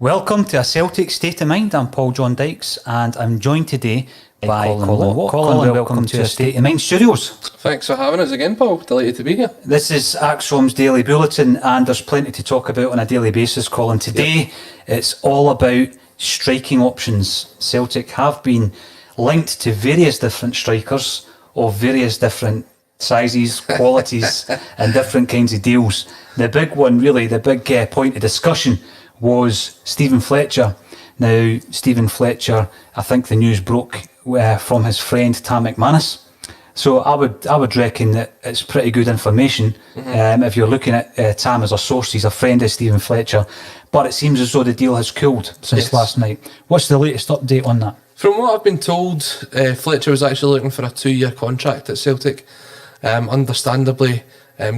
Welcome to A Celtic State of Mind. I'm Paul John Dykes and I'm joined today by Colin. Colin, welcome to A State of Mind Studios. Thanks for having us again, Paul. Delighted to be here. This is Axom's Daily Bulletin and there's plenty to talk about on a daily basis, Colin. Today it's all about striking options. Celtic have been linked to various different strikers of various different sizes, qualities and different kinds of deals. The big one, really, the big point of discussion was Stephen Fletcher. Now, Stephen Fletcher, I think the news broke from his friend Tam McManus. So I would reckon that it's pretty good information if you're looking at Tam as a source. He's a friend of Stephen Fletcher. But it seems as though the deal has cooled since last night. What's the latest update on that? From what I've been told, Fletcher was actually looking for a 2-year contract at Celtic. Understandably,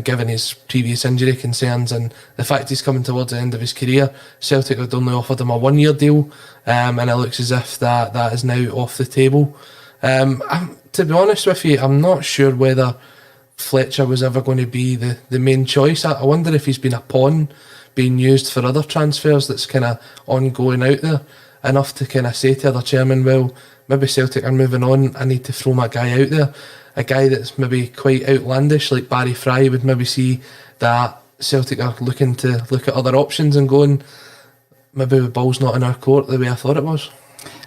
given his previous injury concerns and the fact he's coming towards the end of his career, Celtic had only offered him a 1-year deal, and it looks as if that is now off the table. To be honest with you, I'm not sure whether Fletcher was ever going to be the main choice. I wonder if he's been a pawn being used for other transfers that's kind of ongoing out there, enough to kind of say to the chairman, well, maybe Celtic are moving on, I need to throw my guy out there. A guy that's maybe quite outlandish, like Barry Fry, would maybe see that Celtic are looking to look at other options and going, maybe the ball's not in our court the way I thought it was.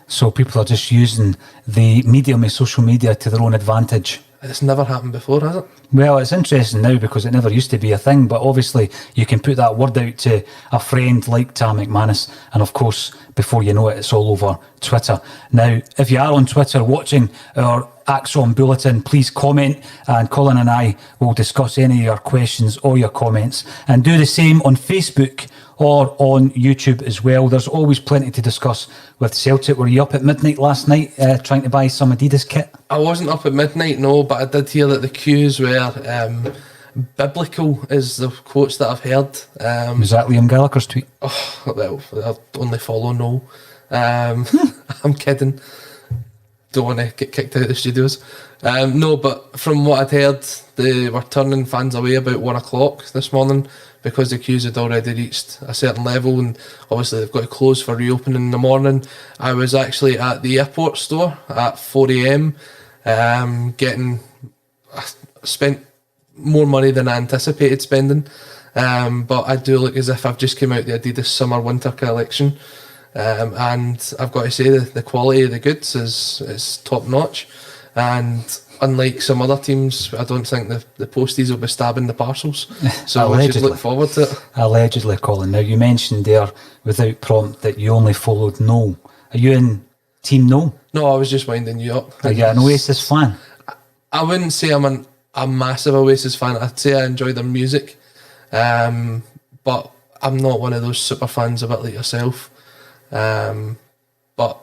So people are just using the medium of social media to their own advantage. It's never happened before, has it? Well, it's interesting now because it never used to be a thing, but obviously you can put that word out to a friend like Tam McManus, and of course, before you know it, it's all over Twitter. Now, if you are on Twitter watching our Axom Bulletin, please comment, and Colin and I will discuss any of your questions or your comments, and do the same on Facebook or on YouTube as well. There's always plenty to discuss with Celtic. Were you up at midnight last night trying to buy some Adidas kit? I wasn't up at midnight, no, but I did hear that the queues were biblical, is the quotes that I've heard. Was that Liam Gallagher's tweet? Oh, well, I only follow no. I'm kidding. Don't want to get kicked out of the studios. No, but from what I'd heard, they were turning fans away about 1 o'clock this morning because the queues had already reached a certain level, and obviously they've got to close for reopening in the morning. I was actually at the airport store at 4 a.m. Spent more money than I anticipated spending, but I do look as if I've just come out the Adidas summer winter collection. And I've got to say the quality of the goods is top notch, and unlike some other teams, I don't think the posties will be stabbing the parcels, so I just look forward to it. Allegedly, Colin. Now, you mentioned there without prompt that you only followed No. Are you in Team No? No, I was just winding you up. Are you an Oasis fan? I wouldn't say I'm a massive Oasis fan. I'd say I enjoy their music, but I'm not one of those super fans, a bit like yourself. But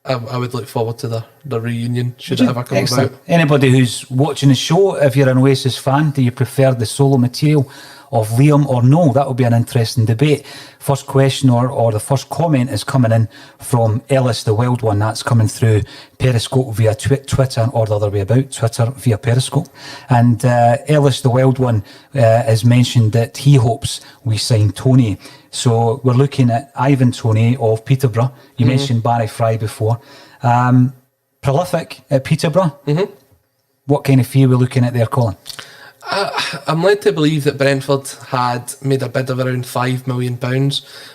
I would look forward to the reunion should it ever come about. Anybody who's watching the show, if you're an Oasis fan, do you prefer the solo material of Liam or no? That will be an interesting debate. First question or the first comment is coming in from Ellis the Wild One. That's coming through Periscope via Twitter, or the other way about, Twitter via Periscope. And Ellis the Wild One has mentioned that he hopes we sign Toney. So we're looking at Ivan Toney of Peterborough. You mentioned Barry Fry before. Prolific at Peterborough. What kind of fee are we looking at there, Colin? I'm led to believe that Brentford had made a bid of around £5 million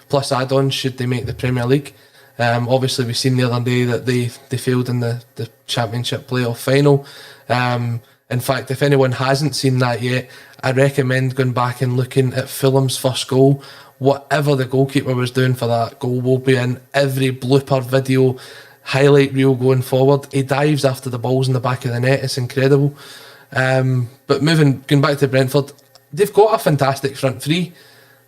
plus add-ons should they make the Premier League. Obviously, we've seen the other day that they failed in the Championship playoff final. In fact, if anyone hasn't seen that yet, I recommend going back and looking at Fulham's first goal. Whatever the goalkeeper was doing for that goal will be in every blooper video, highlight reel going forward. He dives after the ball's in the back of the net. It's incredible. But going back to Brentford, they've got a fantastic front three.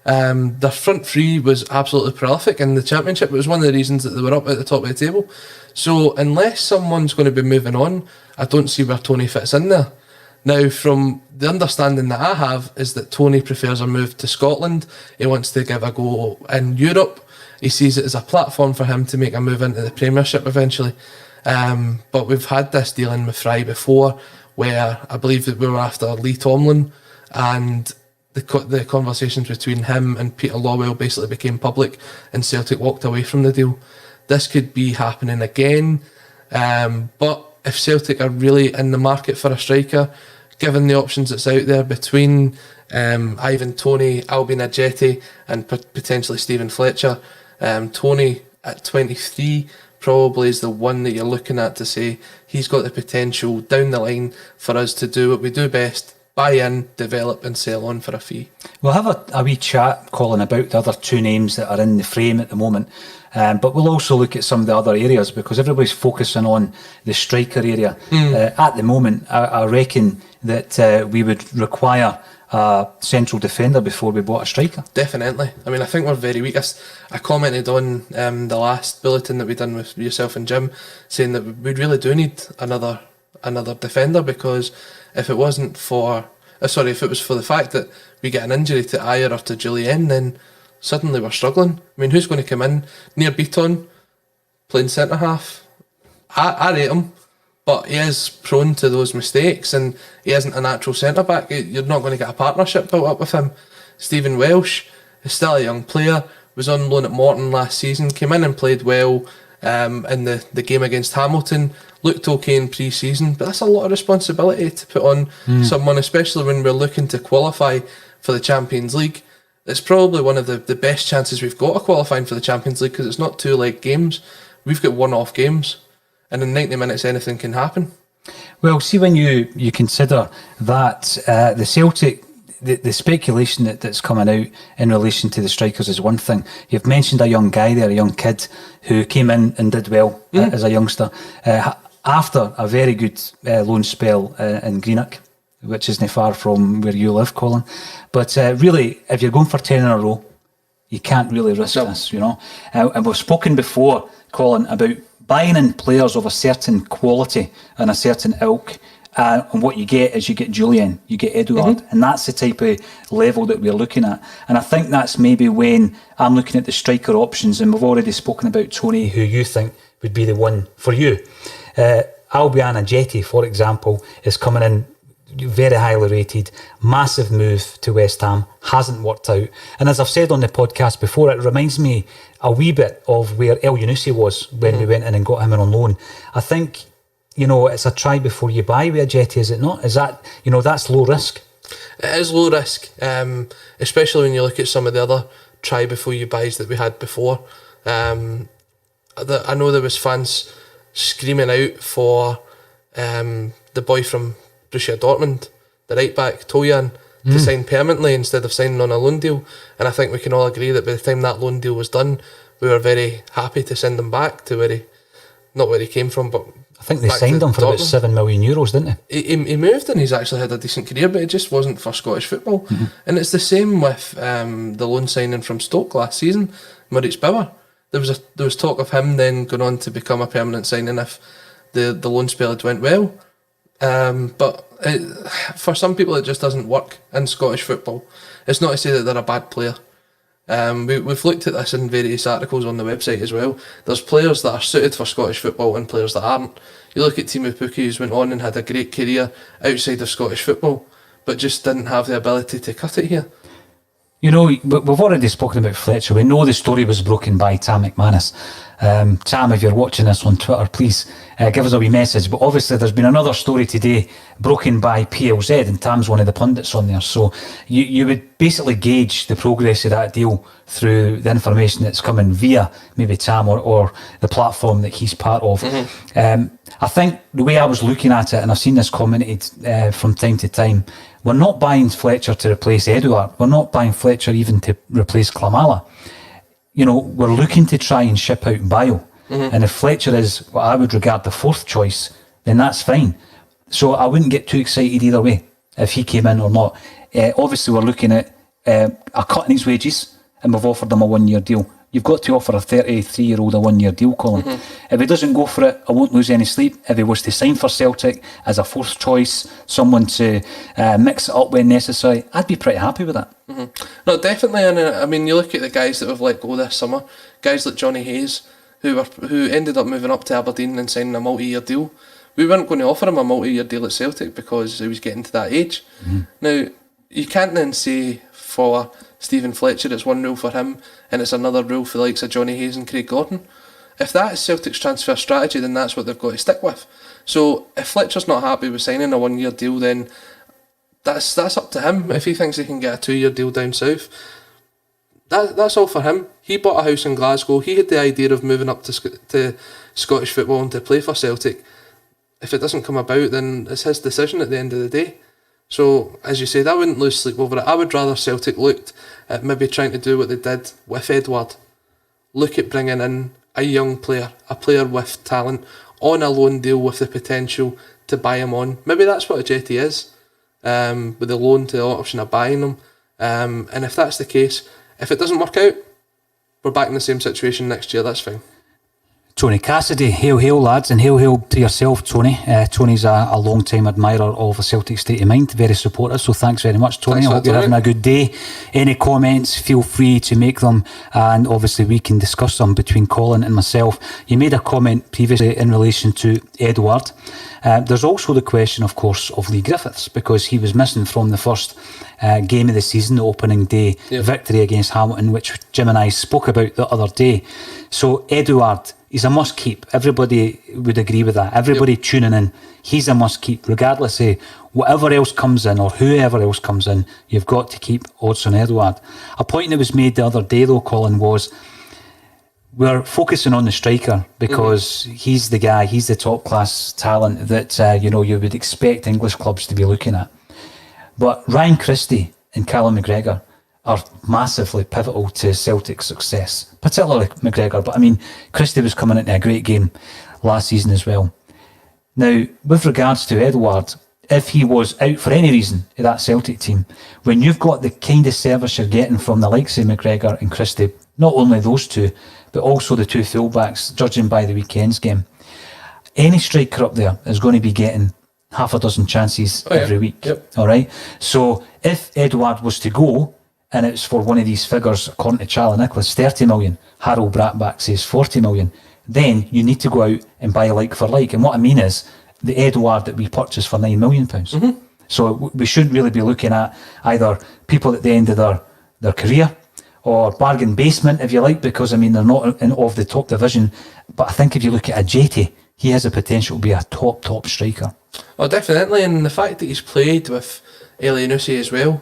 Their front three was absolutely prolific in the Championship. It was one of the reasons that they were up at the top of the table. So unless someone's going to be moving on, I don't see where Toney fits in there. Now, from the understanding that I have, is that Toney prefers a move to Scotland. He wants to give a go in Europe. He sees it as a platform for him to make a move into the Premiership eventually. But we've had this dealing with Fry before, where I believe that we were after Lee Tomlin, and the conversations between him and Peter Lawwell basically became public, and Celtic walked away from the deal. This could be happening again, but if Celtic are really in the market for a striker, given the options that's out there between Ivan Toney, Albin Ajeti, and potentially Stephen Fletcher, Toney at 23 probably is the one that you're looking at to say he's got the potential down the line for us to do what we do best: buy in, develop, and sell on for a fee. We'll have a wee chat, Colin, about the other two names that are in the frame at the moment. But we'll also look at some of the other areas, because everybody's focusing on the striker area. At the moment, I reckon that we would require a central defender before we bought a striker. Definitely. I mean, I think we're very weak. I commented on the last bulletin that we done with yourself and Jim, saying that we really do need another defender, because if it wasn't for if it was for the fact that we get an injury to Ayer or to Julienne, then suddenly we're struggling. I mean, who's going to come in? Near Beaton, playing centre half. I rate him, but he is prone to those mistakes, and he isn't a natural centre back. You're not going to get a partnership built up with him. Stephen Welsh is still a young player, was on loan at Morton last season, came in and played well in the game against Hamilton, looked okay in pre-season, but that's a lot of responsibility to put on someone, especially when we're looking to qualify for the Champions League. It's probably one of the best chances we've got of qualifying for the Champions League, because it's not two leg games. We've got one-off games, and in 90 minutes anything can happen. Well, see, when you consider that the Celtic, the speculation that's coming out in relation to the strikers is one thing. You've mentioned a young guy there, a young kid who came in and did well as a youngster after a very good loan spell in Greenock, which isn't far from where you live, Colin. But really, if you're going for 10 in a row, you can't really risk this, you know. And we've spoken before, Colin, about buying in players of a certain quality and a certain ilk. And what you get is you get Julian, you get Edouard, and that's the type of level that we're looking at. And I think that's maybe when I'm looking at the striker options, and we've already spoken about Toney, who you think would be the one for you. Albion Ajeti, for example, is coming in very highly rated, massive move to West Ham, hasn't worked out. And as I've said on the podcast before, it reminds me a wee bit of where El Yunusi was when we went in and got him in on loan. I think, you know, it's a try before you buy with Ajeti, is it not? Is that, you know, that's low risk? It is low risk, especially when you look at some of the other try before you buys that we had before. I know there was fans screaming out for the boy from Borussia Dortmund, the right back, Tojan, to sign permanently instead of signing on a loan deal. And I think we can all agree that by the time that loan deal was done, we were very happy to send him back to not where he came from, but I think they signed him for about €7 million, didn't they? He moved and he's actually had a decent career, but it just wasn't for Scottish football. And it's the same with the loan signing from Stoke last season, Moritz Bauer. There was talk of him then going on to become a permanent signing if the loan spell had went well. But for some people it just doesn't work in Scottish football. It's not to say that they're a bad player. We've looked at this in various articles on the website as well. There's players that are suited for Scottish football and players that aren't. You look at Timu Pukki, who's went on and had a great career outside of Scottish football, but just didn't have the ability to cut it here. You know, we've already spoken about Fletcher. We know the story was broken by Tam McManus. Tam, if you're watching this on Twitter, please give us a wee message. But obviously there's been another story today broken by PLZ, and Tam's one of the pundits on there. So you would basically gauge the progress of that deal through the information that's coming via maybe Tam or the platform that he's part of. I think the way I was looking at it, and I've seen this commented from time to time, we're not buying Fletcher to replace Edouard. We're not buying Fletcher even to replace Klamala. You know, we're looking to try and ship out Bio. And if Fletcher is what I would regard the fourth choice, then that's fine. So I wouldn't get too excited either way if he came in or not. Obviously, we're looking at a cut in his wages, and we've offered him a 1 year deal. You've got to offer a 33-year-old a 1 year deal, Colin. If he doesn't go for it, I won't lose any sleep. If he was to sign for Celtic as a fourth choice, someone to mix it up when necessary, I'd be pretty happy with that. No, definitely. And I mean, you look at the guys that we've let go this summer, guys like Johnny Hayes, who ended up moving up to Aberdeen and signing a multi-year deal. We weren't going to offer him a multi-year deal at Celtic because he was getting to that age. Now, you can't then say for Stephen Fletcher it's 1-0 for him and it's another rule for the likes of Johnny Hayes and Craig Gordon. If that is Celtic's transfer strategy, then that's what they've got to stick with. So if Fletcher's not happy with signing a 1-year deal, then that's up to him. If he thinks he can get a 2-year deal down south, that's all for him. He bought a house in Glasgow. He had the idea of moving up to Scottish football and to play for Celtic. If it doesn't come about, then it's his decision at the end of the day. So, as you said, I wouldn't lose sleep over it. I would rather Celtic looked at maybe trying to do what they did with Edward. Look at bringing in a young player, a player with talent, on a loan deal with the potential to buy him on. Maybe that's what Ajeti is, with the loan to the option of buying him. And if that's the case, if it doesn't work out, we're back in the same situation next year, that's fine. Tony Cassidy, hail, hail, lads, and hail, hail to yourself, Tony. Tony's a long-time admirer of a Celtic state of mind, very supportive, so thanks very much, Tony. Thanks, I hope you're having a good day. Any comments, feel free to make them, and obviously we can discuss them between Colin and myself. You made a comment previously in relation to Edward. There's also the question, of course, of Lee Griffiths, because he was missing from the first game of the season, the opening day victory against Hamilton, which Jim and I spoke about the other day. So Edward, he's a must keep. Everybody would agree with that. Everybody tuning in, he's a must keep, regardless of whatever else comes in or whoever else comes in. You've got to keep odds on Edward. A point that was made the other day, though, Colin, was we're focusing on the striker because he's the guy, he's the top class talent that you would expect English clubs to be looking at. But Ryan Christie and Callum McGregor are massively pivotal to Celtic's success, particularly McGregor. But I mean, Christie was coming into a great game last season as well. Now, with regards to Edward, if he was out for any reason in that Celtic team, when you've got the kind of service you're getting from the likes of McGregor and Christie, not only those two, but also the two fullbacks, judging by the weekend's game, any striker up there is going to be getting half a dozen chances every week. Yep. All right. So if Edward was to go, and it's for one of these figures, according to Charlie Nicholas, 30 million, Harold Bratback says 40 million, then you need to go out and buy like for like. And what I mean is the Edward that we purchased for £9 million. Mm-hmm. So we shouldn't really be looking at either people at the end of their career or bargain basement, if you like, because I mean they're not in of the top division. But I think if you look at Ajeti, he has a potential to be a top striker. Oh, definitely, and the fact that he's played with Elyounoussi as well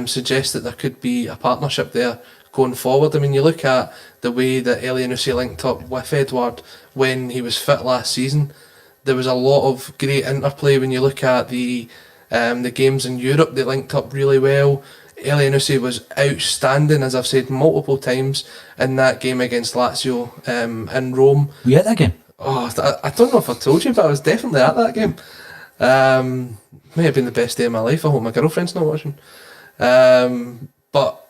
suggests that there could be a partnership there going forward. I mean, you look at the way that Elyounoussi linked up with Edward when he was fit last season. There was a lot of great interplay. When you look at the games in Europe, they linked up really well. Elyounoussi was outstanding, as I've said multiple times, in that game against Lazio in Rome. Were you at that game? Oh, I don't know if I told you, but I was definitely at that game. May have been the best day of my life. I hope my girlfriend's not watching. But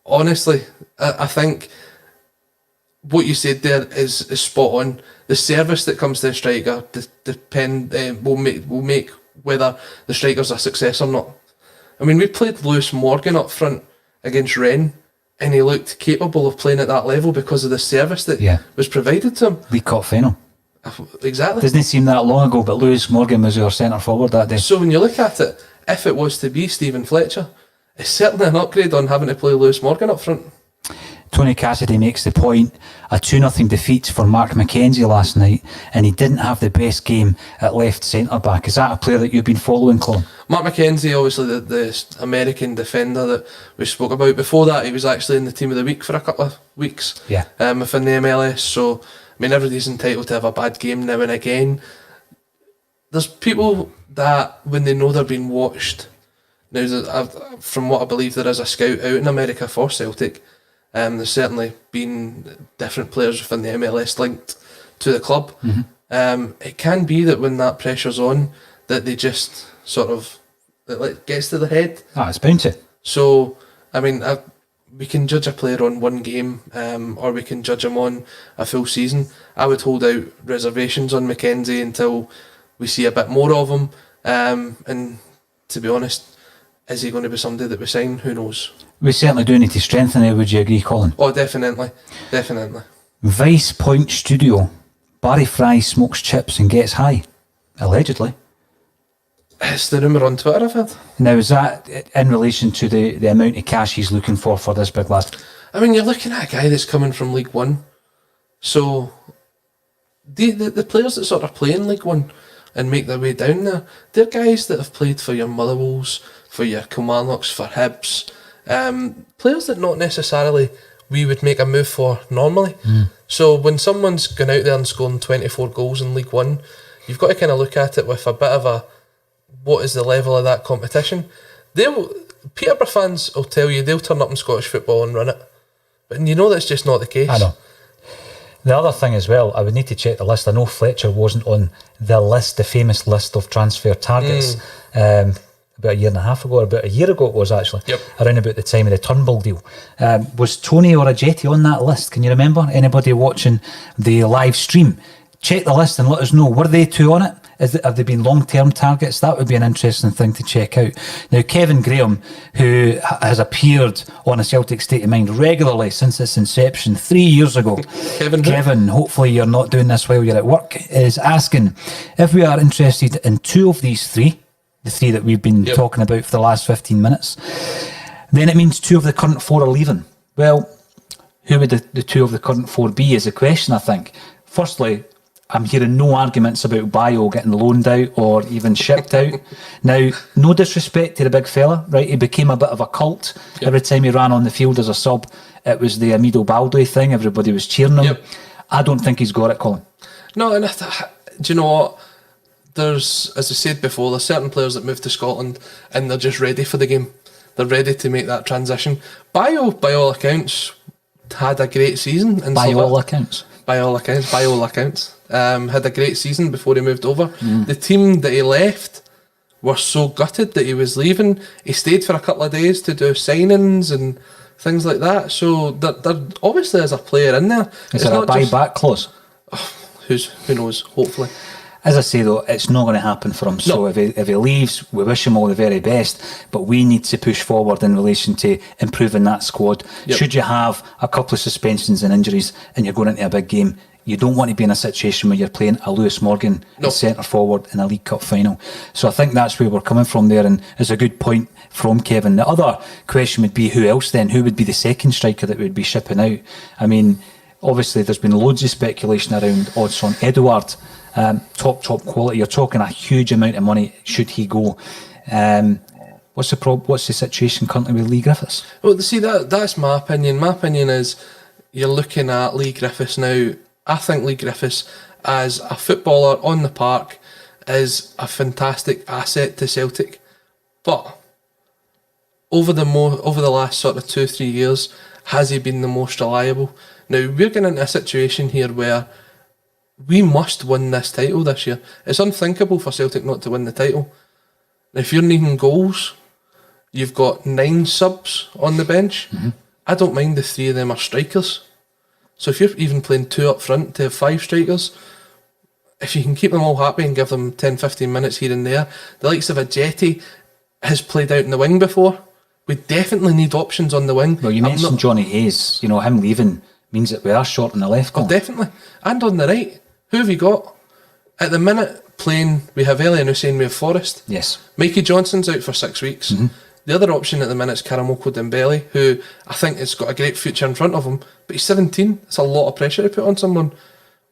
honestly, I think what you said there is spot on. The service that comes to the striker will make whether the striker's a success or not. I mean, we played Lewis Morgan up front against Rennes, and he looked capable of playing at that level because of the service that was provided to him. League Cup final. Exactly. Doesn't seem that long ago, but Lewis Morgan was our centre forward that day. So when you look at it, if it was to be Stephen Fletcher, it's certainly an upgrade on having to play Lewis Morgan up front. Tony Cassidy makes the point, a 2-0 defeat for Mark Mckenzie last night, and he didn't have the best game at left centre-back. Is that a player that you've been following, Colin? Mark Mckenzie, obviously the American defender that we spoke about. Before that, he was actually in the Team of the Week for a couple of weeks within the MLS. So, I mean, everybody's entitled to have a bad game now and again. There's people that, when they know they're being watched, now, from what I believe, there is a scout out in America for Celtic. There's certainly been different players within the MLS linked to the club. Mm-hmm. It can be that when that pressure's on, that they just sort of, it gets to their head. It's bound to. So, I mean, we can judge a player on one game, or we can judge him on a full season. I would hold out reservations on Mckenzie until we see a bit more of him. And to be honest, is he going to be somebody that we sign? Who knows? We certainly do need to strengthen it, would you agree, Colin? Oh, definitely. Vice Point Studio. Barry Fry smokes chips and gets high. Allegedly. It's the rumour on Twitter I've heard. Now, is that in relation to the amount of cash he's looking for this big lad? I mean, you're looking at a guy that's coming from League One. So, the players that sort of play in League One and make their way down there, they're guys that have played for your Motherwells, for your Kilmarnocks, for Hibs. Players that not necessarily we would make a move for normally. So when someone's gone out there and scoring 24 goals in League One, you've got to kind of look at it with a bit of a, what is the level of that competition? Peterborough fans will tell you they'll turn up in Scottish football and run it. But you know that's just not the case. I know. The other thing as well, I would need to check the list. I know Fletcher wasn't on the list, the famous list of transfer targets, about a year and a half ago, or about a year ago it was actually, around about the time of the Turnbull deal. Was Toney or Ajeti on that list? Can you remember? Anybody watching the live stream? Check the list and let us know. Were they two on it? Have they been long-term targets? That would be an interesting thing to check out. Now, Kevin Graham, who has appeared on a Celtic State of Mind regularly since its inception 3 years ago. Kevin, hopefully you're not doing this while you're at work, is asking if we are interested in two of these three, the three that we've been talking about for the last 15 minutes, then it means two of the current four are leaving. Well, who would the two of the current four be is the question, I think. Firstly, I'm hearing no arguments about Bio getting loaned out or even shipped out. Now, no disrespect to the big fella, right? He became a bit of a cult. Every time he ran on the field as a sub, it was the Amido Baldwin thing. Everybody was cheering him. I don't think he's got it, Colin. No, and do you know what? There's, as I said before, there's certain players that move to Scotland and they're just ready for the game. They're ready to make that transition. Bio, by all accounts, had a great season. By all accounts? By all accounts. Had a great season before he moved over. The team that he left were so gutted that he was leaving. He stayed for a couple of days to do signings and things like that. So there obviously is a player in there. Is there a buyback clause? Who knows? Hopefully. As I say though, it's not going to happen for him. So if he leaves, we wish him all the very best. But we need to push forward in relation to improving that squad. Should you have a couple of suspensions and injuries and you're going into a big game, you don't want to be in a situation where you're playing a Lewis Morgan centre forward in a League Cup final. So I think that's where we're coming from there, and it's a good point from Kevin. The other question would be who else then? Who would be the second striker that would be shipping out? I mean, obviously there's been loads of speculation around Odsonne Edouard. Top quality. You're talking a huge amount of money should he go. What's the problem? What's the situation currently with Lee Griffiths? Well, see, that's my opinion. My opinion is you're looking at Lee Griffiths now. I think Lee Griffiths, as a footballer on the park, is a fantastic asset to Celtic. But over the last sort of 2-3 years, has he been the most reliable? Now, we're getting into a situation here where we must win this title this year. It's unthinkable for Celtic not to win the title. If you're needing goals, you've got 9 subs on the bench. I don't mind the 3 of them are strikers. So if you're even playing 2 up front to have 5 strikers, if you can keep them all happy and give them 10-15 minutes here and there, the likes of Ajeti has played out in the wing before. We definitely need options on the wing. Well, you mentioned Johnny Hayes. You know, him leaving means that we are short on the left. Oh, definitely. And on the right. Who have you got? At the minute, playing, we have Elian Hussein, we have Forrest. Yes. Mikey Johnson's out for 6 weeks. The other option at the minute is Karamoko Dembele, who I think has got a great future in front of him, but he's 17. It's a lot of pressure to put on someone.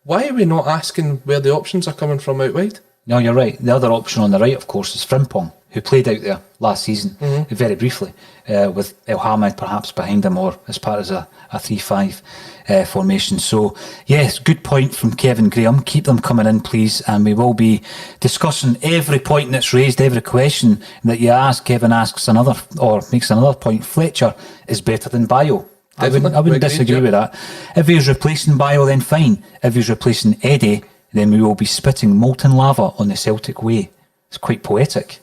Why are we not asking where the options are coming from out wide? No, you're right. The other option on the right, of course, is Frimpong, who played out there last season, very briefly, with El Hamid perhaps behind him or as part of a 3-5 formation. So, yes, good point from Kevin Graham. Keep them coming in, please, and we will be discussing every point that's raised, every question that you ask. Kevin asks another, or makes another point. Fletcher is better than Bio. I wouldn't disagree with that. If he's replacing Bio, then fine. If he's replacing Eddie, then we will be spitting molten lava on the Celtic way. It's quite poetic.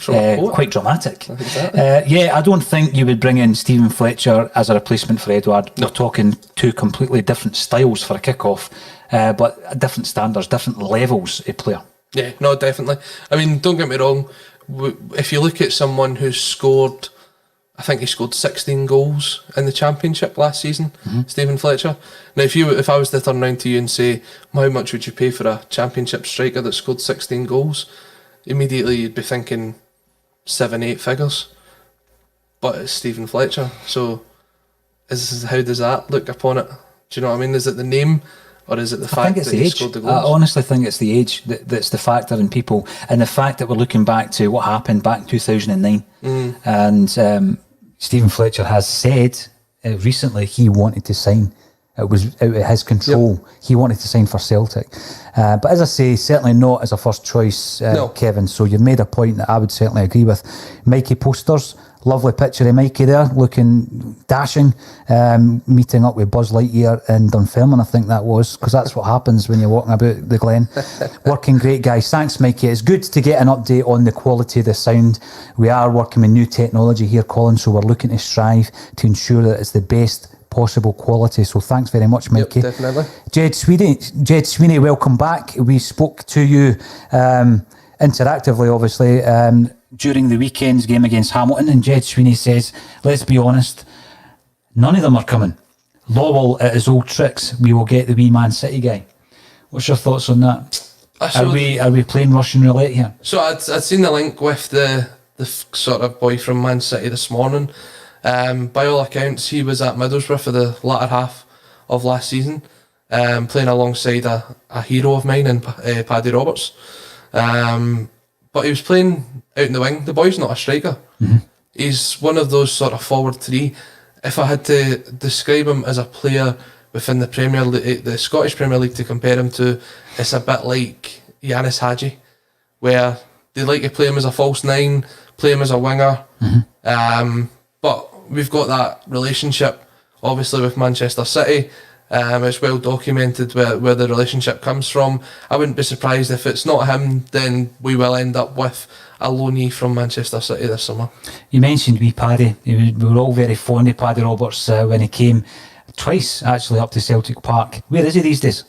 Quite dramatic. Exactly. I don't think you would bring in Stephen Fletcher as a replacement for Edouard. We're talking 2 completely different styles for a kick-off, but different standards, different levels of player. Yeah, no, definitely. I mean, don't get me wrong. If you look at someone who's scored, I think he scored 16 goals in the Championship last season, Stephen Fletcher. Now, if I was to turn around to you and say, how much would you pay for a Championship striker that scored 16 goals? immediately you'd be thinking 7-8 figures. But it's Stephen Fletcher, so how does that look upon it? Do you know what I mean? Is it the name, or is it the fact that he scored the goals? I honestly think it's the age that's the factor in people, and the fact that we're looking back to what happened back in 2009. And Stephen Fletcher has said recently he wanted to sign. It was out of his control. Yep. He wanted to sign for Celtic. But as I say, certainly not as a first choice, no. Kevin. So you've made a point that I would certainly agree with. Mikey Posters, lovely picture of Mikey there, looking dashing, meeting up with Buzz Lightyear in Dunfermline, I think that was, because that's what happens when you're walking about the Glen. Working great, guys. Thanks, Mikey. It's good to get an update on the quality of the sound. We are working with new technology here, Colin, so we're looking to strive to ensure that it's the best possible quality. So thanks very much, Mikey. Yep, definitely. Jed Sweeney, welcome back. We spoke to you interactively, obviously, during the weekend's game against Hamilton, and Jed Sweeney says, let's be honest, none of them are coming. Lowell at his old tricks, we will get the wee Man City guy. What's your thoughts on that? Are we playing Russian roulette here? So I'd seen the link with the sort of boy from Man City this morning. By all accounts, he was at Middlesbrough for the latter half of last season, playing alongside a hero of mine in Paddy Roberts. But he was playing out in the wing. The boy's not a striker. Mm-hmm. He's one of those sort of forward three. If I had to describe him as a player within the Premier League, the Scottish Premier League, to compare him to, it's a bit like Yanis Hadji, where they like to play him as a false nine, play him as a winger. Mm-hmm. But we've got that relationship, obviously, with Manchester City. It's well documented where the relationship comes from. I wouldn't be surprised if it's not him, then we will end up with a loanee from Manchester City this summer. You mentioned wee Paddy. We were all very fond of Paddy Roberts when he came twice, actually, up to Celtic Park. Where is he these days?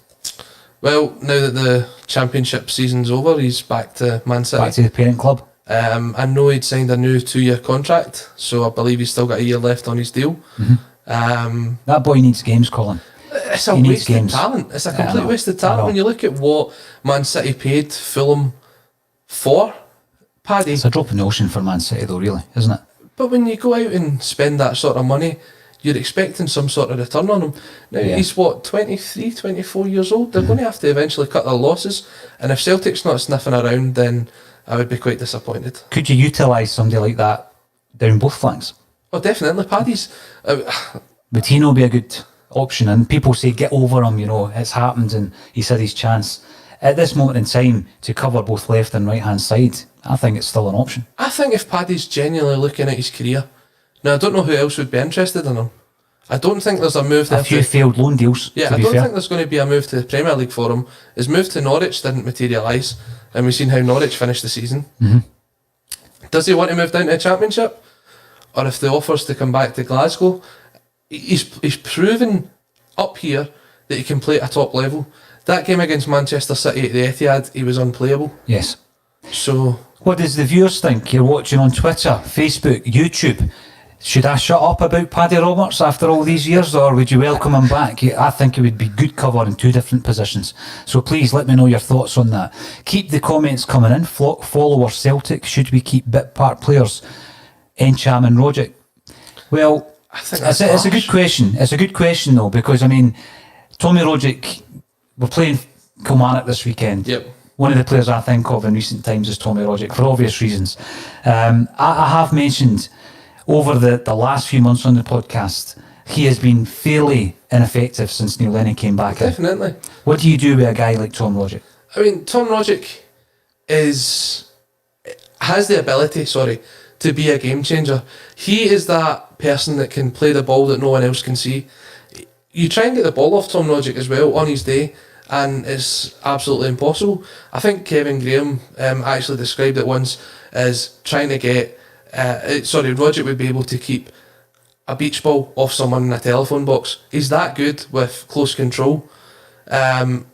Well, now that the Championship season's over, he's back to Man City. Back to the parent club. I know he'd signed a new 2-year contract, so I believe he's still got a year left on his deal. Mm-hmm. That boy needs games, Colin. It's a wasted talent. It's a complete wasted talent. When you look at what Man City paid Fulham for Paddy. It's a drop in the ocean for Man City though, really, isn't it? But when you go out and spend that sort of money, you're expecting some sort of return on him. Now, he's 23, 24 years old. They're going to have to eventually cut their losses. And if Celtic's not sniffing around, then I would be quite disappointed. Could you utilise somebody like that down both flanks? Oh, definitely. Paddy's... Would he not be a good option? And people say, get over him, it's happened and he's had his chance. At this moment in time, to cover both left and right hand side, I think it's still an option. I think if Paddy's genuinely looking at his career, now I don't know who else would be interested in him. I don't think there's a move there. A few failed loan deals. Yeah, I don't think there's going to be a move to the Premier League for him. His move to Norwich didn't materialise, and we've seen how Norwich finished the season. Mm-hmm. Does he want to move down to the Championship? Or if the offers to come back to Glasgow, he's proven up here that he can play at a top level. That game against Manchester City at the Etihad, he was unplayable. Yes. So, what does the viewers think? You're watching on Twitter, Facebook, YouTube. Should I shut up about Paddy Roberts after all these years, or would you welcome him back? I think it would be good cover in two different positions. So please let me know your thoughts on that. Keep the comments coming in. Follow our Celtic. Should we keep bit part players? Encham and Rogic? Well, I think it's a good question. It's a good question though, because Tommy Rogic, we're playing Kilmarnock this weekend. Yep. One of the players I think of in recent times is Tommy Rogic, for obvious reasons. I have mentioned over the last few months on the podcast, he has been fairly ineffective since Neil Lennon came back in. Definitely. What do you do with a guy like Tom Rogic? Tom Rogic has the ability, to be a game changer. He is that person that can play the ball that no one else can see. You try and get the ball off Tom Rogic as well on his day, and it's absolutely impossible. I think Kevin Graham actually described it once as trying to get... Rogic would be able to keep a beach ball off someone in a telephone box. He's that good with close control. The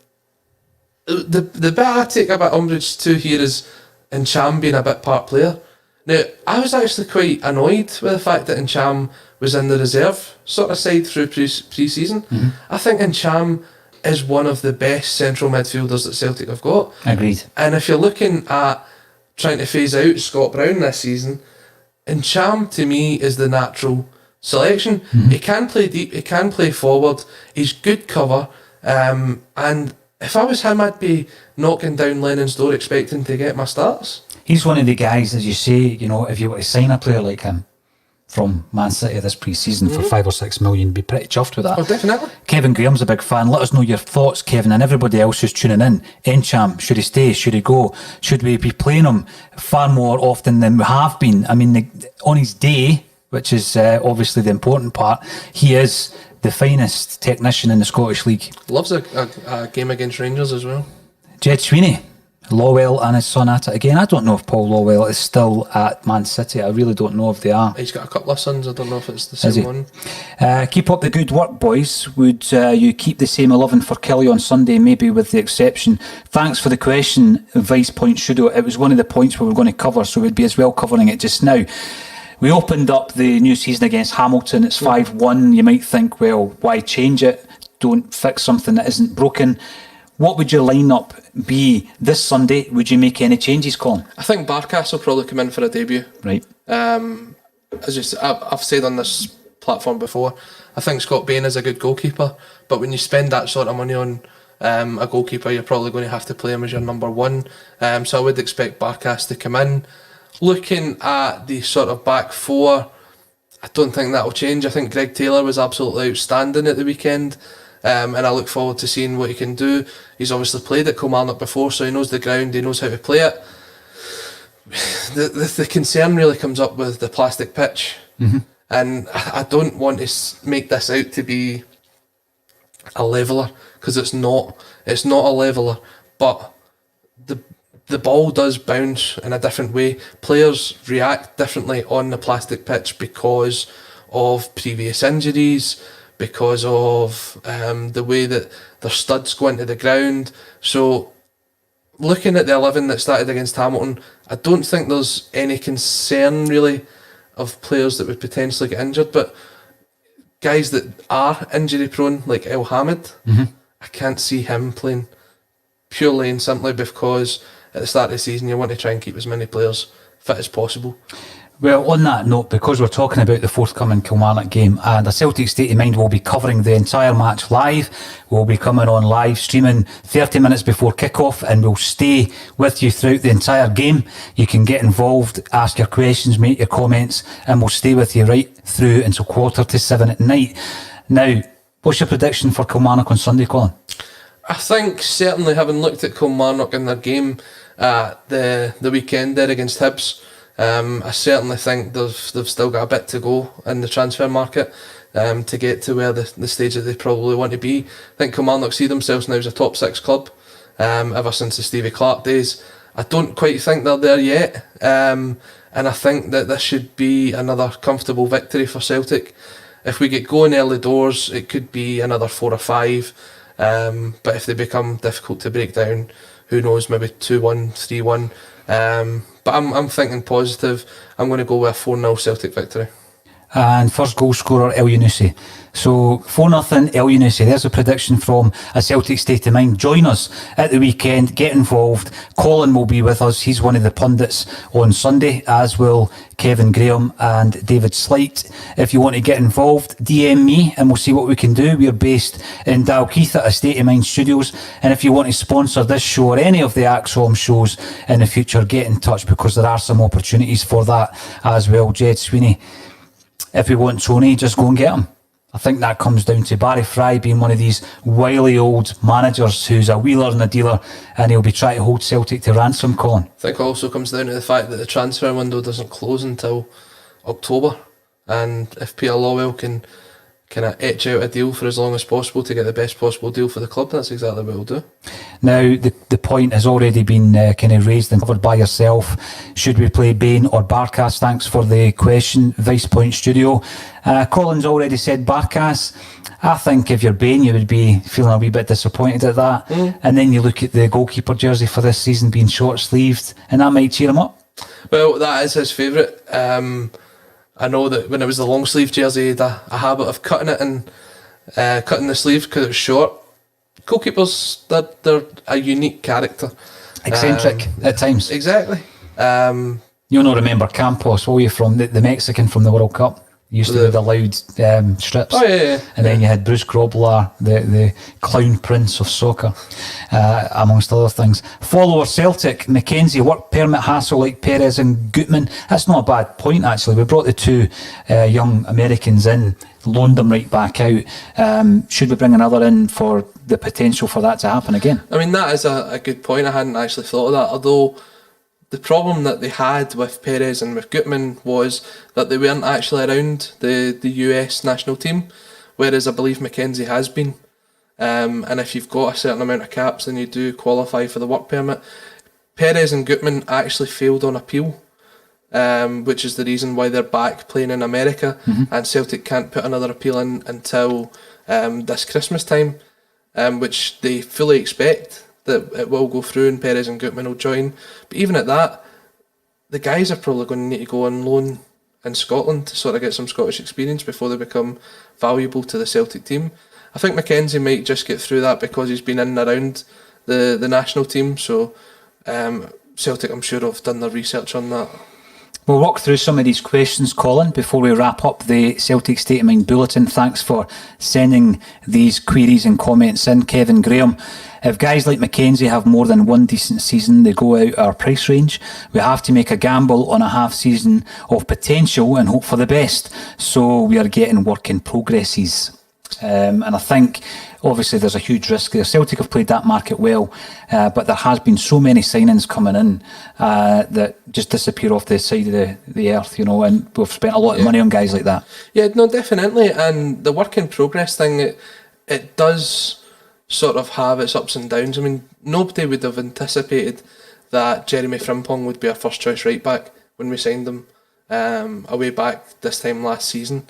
bit I take a bit umbrage to here is Encham being a bit part player. Now, I was actually quite annoyed with the fact that Encham was in the reserve sort of side through pre-season. Mm-hmm. I think Encham is one of the best central midfielders that Celtic have got. Agreed. And if you're looking at trying to phase out Scott Brown this season, and Cham to me is the natural selection. He can play deep, he can play forward, he's good cover, and if I was him, I'd be knocking down Lennon's door expecting to get my starts. He's one of the guys, as you say, you know, if you were to sign a player like him from Man City this pre-season for 5 or 6 million, be pretty chuffed with that. Oh, definitely. Kevin Graham's a big fan. Let us know your thoughts, Kevin, and everybody else who's tuning in. Encham, should he stay? Should he go? Should we be playing him far more often than we have been? I mean, on his day, which is obviously the important part, he is the finest technician in the Scottish League. Loves a game against Rangers as well. Jed Sweeney, Lawwell and his son at it again. I don't know if Paul Lawwell is still at Man City. I really don't know if they are. He's got a couple of sons. I don't know if it's the same one. Keep up the good work, boys. Would you keep the same 11 for Kelly on Sunday, maybe with the exception? Thanks for the question, Vice Point Shudo. It was one of the points we were going to cover, so we'd be as well covering it just now. We opened up the new season against Hamilton. It's 5-1. You might think, well, why change it? Don't fix something that isn't broken. What would your lineup be this Sunday? Would you make any changes, Colin? I think Barkas will probably come in for a debut. Right. As I've said on this platform before, I think Scott Bain is a good goalkeeper, but when you spend that sort of money on a goalkeeper, you're probably going to have to play him as your number one. So I would expect Barkas to come in. Looking at the sort of back four, I don't think that will change. I think Greg Taylor was absolutely outstanding at the weekend, and I look forward to seeing what he can do. He's obviously played at Kilmarnock before, so he knows the ground, he knows how to play it. The concern really comes up with the plastic pitch, and I don't want to make this out to be a leveller, because it's not. It's not a leveller, but the ball does bounce in a different way. Players react differently on the plastic pitch because of previous injuries, because of the way that their studs go into the ground. So looking at the 11 that started against Hamilton, I don't think there's any concern really of players that would potentially get injured, but guys that are injury prone, like El Hamid, I can't see him playing, purely and simply because at the start of the season you want to try and keep as many players fit as possible. Well, on that note, because we're talking about the forthcoming Kilmarnock game, and a Celtic State of Mind will be covering the entire match live. We'll be coming on live streaming 30 minutes before kick-off, and we'll stay with you throughout the entire game. You can get involved, ask your questions, make your comments, and we'll stay with you right through until 6:45 at night. Now, what's your prediction for Kilmarnock on Sunday, Colin? I think, certainly having looked at Kilmarnock in their game the weekend there against Hibs, I certainly think they've still got a bit to go in the transfer market to get to where the stage that they probably want to be. I think Kilmarnock see themselves now as a top 6 club ever since the Stevie Clarke days. I don't quite think they're there yet, and I think that this should be another comfortable victory for Celtic. If we get going early doors, it could be another 4 or 5, but if they become difficult to break down, who knows, maybe 2-1, 3-1. But I'm thinking positive. I'm going to go with a 4-0 Celtic victory. And first goal scorer, El Yunusi. So 4-0 El Yunusi. There's a prediction from a Celtic State of Mind. Join us at the weekend. Get involved. Colin will be with us. He's one of the pundits on Sunday, as will Kevin Graham and David Slight. If you want to get involved, DM me and we'll see what we can do. We're based in Dalkeith at a State of Mind Studios. And if you want to sponsor this show or any of the Axom shows in the future, get in touch, because there are some opportunities for that as well. Jed Sweeney, if we want Toney, just go and get him. I think that comes down to Barry Fry being one of these wily old managers who's a wheeler and a dealer, and he'll be trying to hold Celtic to ransom, Colin. I think it also comes down to the fact that the transfer window doesn't close until October, and if Peter Lawwell can kind of etch out a deal for as long as possible to get the best possible deal for the club, that's exactly what he'll do. Now, the point has already been kind of raised and covered by yourself. Should we play Bain or Barkas? Thanks for the question, Vice Point Studio. Colin's already said Barkas. I think if you're Bain, you would be feeling a wee bit disappointed at that. And then you look at the goalkeeper jersey for this season being short-sleeved, and that might cheer him up. Well, that is his favourite. I know that when it was the long sleeve jersey, he had a habit of cutting it and cutting the sleeve because it was short. Goalkeepers, they're a unique character. Eccentric at times. Exactly. You'll not remember Campos, will you, from the Mexican from the World Cup? He used to do the loud strips. Oh, yeah. And then you had Bruce Grobler, the clown prince of soccer, amongst other things. Follower Celtic, Mckenzie, work permit hassle like Perez and Gutman. That's not a bad point, actually. We brought the two young Americans in, loaned them right back out. Should we bring another in for the potential for that to happen again? I mean, that is a good point. I hadn't actually thought of that, although the problem that they had with Perez and with Gutman was that they weren't actually around the US national team, whereas I believe Mckenzie has been. And if you've got a certain amount of caps, then you do qualify for the work permit. Perez and Gutman actually failed on appeal, which is the reason why they're back playing in America, and Celtic can't put another appeal in until this Christmas time, which they fully expect that it will go through and Perez and Gutman will join. But even at that, the guys are probably going to need to go on loan in Scotland to sort of get some Scottish experience before they become valuable to the Celtic team. I think Mckenzie might just get through that because he's been in and around the national team. So Celtic, I'm sure, have done their research on that. We'll walk through some of these questions, Colin, before we wrap up the Celtic State of Mind Bulletin. Thanks for sending these queries and comments in. Kevin Graham, if guys like Mckenzie have more than one decent season, they go out our price range. We have to make a gamble on a half season of potential and hope for the best. So we are getting work in progresses. And I think obviously there's a huge risk there. Celtic have played that market well, but there has been so many signings coming in that just disappear off the side of the earth, you know, and we've spent a lot of money on guys like that. Yeah, no, definitely. And the work in progress thing, it does sort of have its ups and downs. I mean, nobody would have anticipated that Jeremy Frimpong would be our first choice right back when we signed him away back this time last season.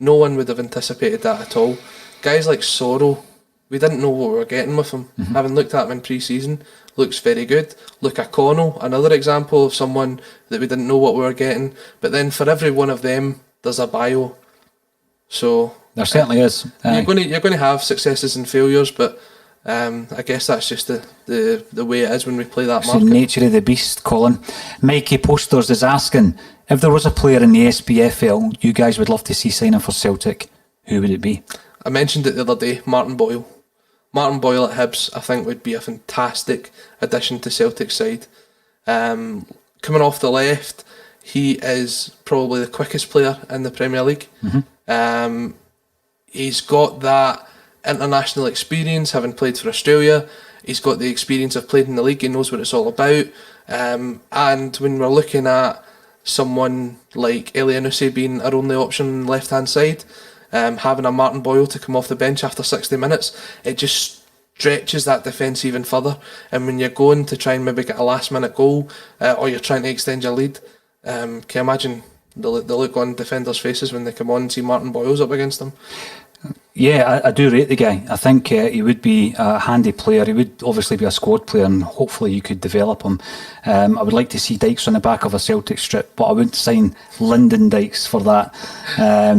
No one would have anticipated that at all. Guys like Sorrow, we didn't know what we were getting with him. Having looked at him in pre-season, looks very good. Luca Connell, another example of someone that we didn't know what we were getting. But then for every one of them, there's a bio. So there certainly is. You're going to have successes and failures, but I guess that's just the way it is when we play that it's market. The nature of the beast, Colin. Mikey Posters is asking, if there was a player in the SPFL you guys would love to see signing for Celtic, who would it be? I mentioned it the other day, Martin Boyle. Martin Boyle at Hibs, I think, would be a fantastic addition to Celtic's side. Coming off the left, he is probably the quickest player in the Premier League. He's got that international experience, having played for Australia. He's got the experience of playing in the league. He knows what it's all about. And when we're looking at someone like Elianusi being our only option on the left-hand side, having a Martin Boyle to come off the bench after 60 minutes, it just stretches that defence even further. And when you're going to try and maybe get a last-minute goal, or you're trying to extend your lead, can you imagine the look on defenders' faces when they come on and see Martin Boyle's up against them? Yeah, I do rate the guy. I think he would be a handy player. He would obviously be a squad player, and hopefully you could develop him. I would like to see Dykes on the back of a Celtic strip, but I wouldn't sign Lyndon Dykes for that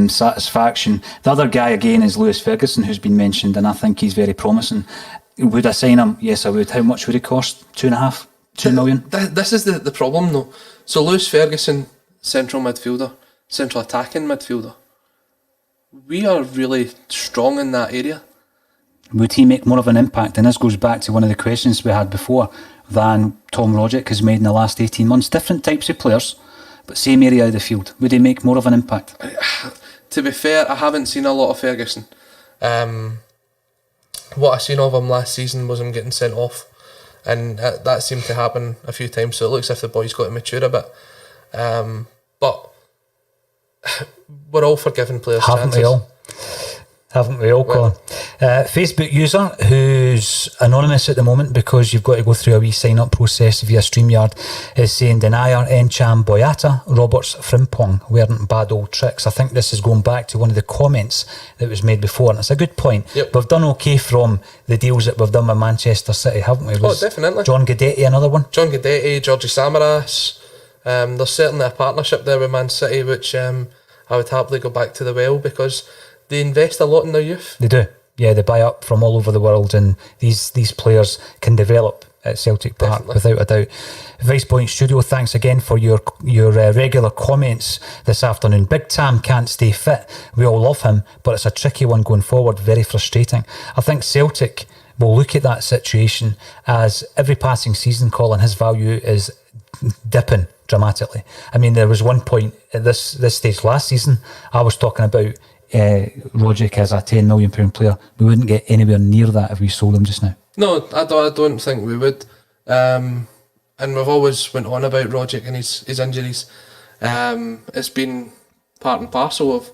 satisfaction. The other guy again is Lewis Ferguson, who's been mentioned, and I think he's very promising. Would I sign him? Yes, I would. How much would it cost? 2.5, 2 million? This is the problem though. So Lewis Ferguson, central midfielder, central attacking midfielder. We are really strong in that area. Would he make more of an impact? And this goes back to one of the questions we had before than Tom Rogic has made in the last 18 months. Different types of players, but same area of the field. Would he make more of an impact? To be fair, I haven't seen a lot of Ferguson. What I seen of him last season was him getting sent off, and that seemed to happen a few times, so it looks as if the boy's got to mature a bit. But we're all forgiving players' chances. Haven't we all, Colin? Facebook user who's anonymous at the moment because you've got to go through a wee sign-up process via StreamYard is saying Denier, Encham, Boyata, Roberts, Frimpong weren't bad old tricks. I think this is going back to one of the comments that was made before, and it's a good point. Yep. We've done okay from the deals that we've done with Manchester City, haven't we? Definitely. John Guidetti, another one? John Guidetti, Georgie Samaras. There's certainly a partnership there with Man City which I would happily go back to the well because they invest a lot in their youth. They do. Yeah, they buy up from all over the world, and these players can develop at Celtic Park, Definitely. without a doubt. Vice Point Studio, thanks again for your regular comments this afternoon. Big Tam can't stay fit. We all love him, but it's a tricky one going forward, very frustrating. I think Celtic will look at that situation as every passing season, Colin, his value is dipping dramatically. I mean, there was one point at this stage last season, I was talking about Roderick as a £10 million player. We wouldn't get anywhere near that if we sold him just now. No, I don't think we would. And we've always went on about Roderick and his injuries. It's been part and parcel of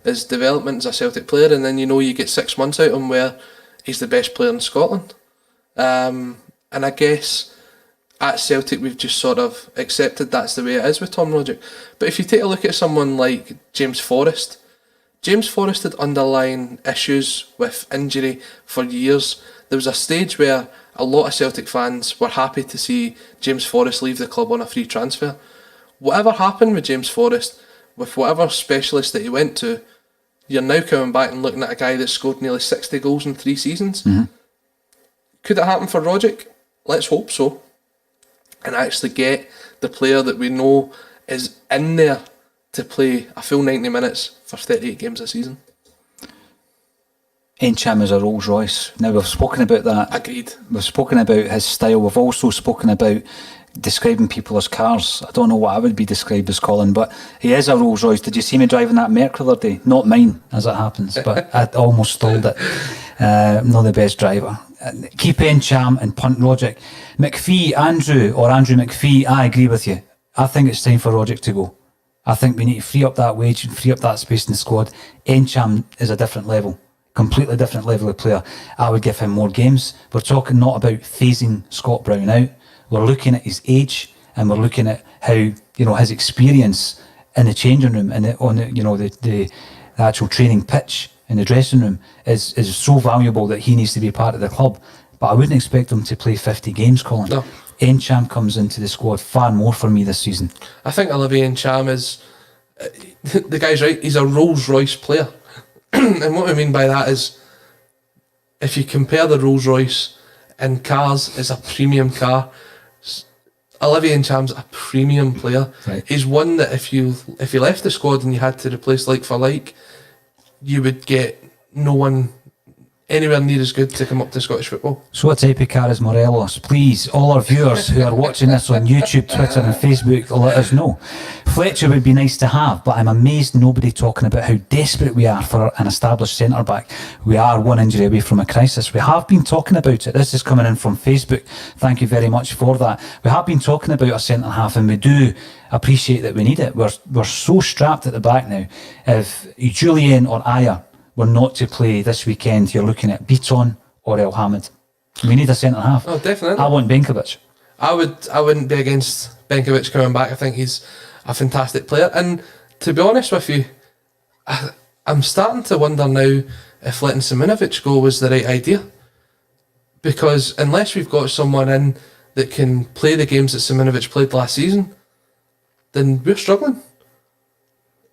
his development as a Celtic player, and then you get 6 months out of him where he's the best player in Scotland. And I guess at Celtic we've just sort of accepted that's the way it is with Tom Roderick. But if you take a look at someone like James Forrest had underlying issues with injury for years. There was a stage where a lot of Celtic fans were happy to see James Forrest leave the club on a free transfer. Whatever happened with James Forrest, with whatever specialist that he went to, you're now coming back and looking at a guy that scored nearly 60 goals in 3 seasons. Mm-hmm. Could it happen for Roderick? Let's hope so. And actually get the player that we know is in there to play a full 90 minutes for 38 games a season. Encham is a Rolls Royce. Now, we've spoken about that. Agreed. We've spoken about his style. We've also spoken about describing people as cars. I don't know what I would be described as, Colin, but he is a Rolls Royce. Did you see me driving that Merc the other day? Not mine, as it happens, but I almost stalled it. Not the best driver. Keep Encham and punt Roderick. McPhee, Andrew McPhee, I agree with you. I think it's time for Roderick to go. I think we need to free up that wage and free up that space in the squad. Encham is a different level. Completely different level of player. I would give him more games. We're talking not about phasing Scott Brown out. We're looking at his age, and we're looking at how his experience in the changing room and the actual training pitch in the dressing room is so valuable that he needs to be part of the club. But I wouldn't expect him to play 50 games, Colin. No. Encham comes into the squad far more for me this season. I think Olivier Encham is the guy's right. He's a Rolls Royce player. And what I mean by that is, if you compare the Rolls Royce and cars as a premium car, Olivier Encham's a premium player. Right. He's one that if you left the squad and you had to replace like for like, you would get no one anywhere near as good to come up to Scottish football. So what type of car is Morelos? Please, all our viewers who are watching this on YouTube, Twitter and Facebook, let us know. Fletcher would be nice to have, but I'm amazed nobody talking about how desperate we are for an established centre-back. We are one injury away from a crisis. We have been talking about it. This is coming in from Facebook. Thank you very much for that. We have been talking about a centre-half, and we do appreciate that we need it. We're so strapped at the back now. If Julian or Ayer were not to play this weekend, you're looking at Beaton or El Hamid. We need a centre-half. Oh, definitely. I want Benkovic. I wouldn't be against Benkovic coming back. I think he's a fantastic player. And to be honest with you, I'm starting to wonder now if letting Simunovic go was the right idea. Because unless we've got someone in that can play the games that Simunovic played last season, then we're struggling.